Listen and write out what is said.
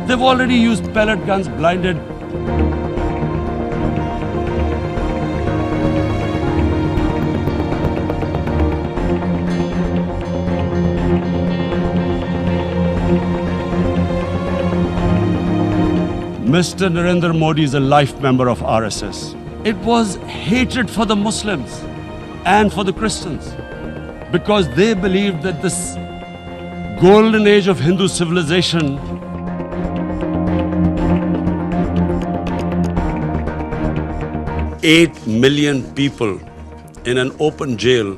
They've already used pellet guns, blinded. Mr. Narendra Modi is a life member of RSS. It was hatred for the Muslims and for the Christians because they believed that this golden age of Hindu civilization $8 million people in an open jail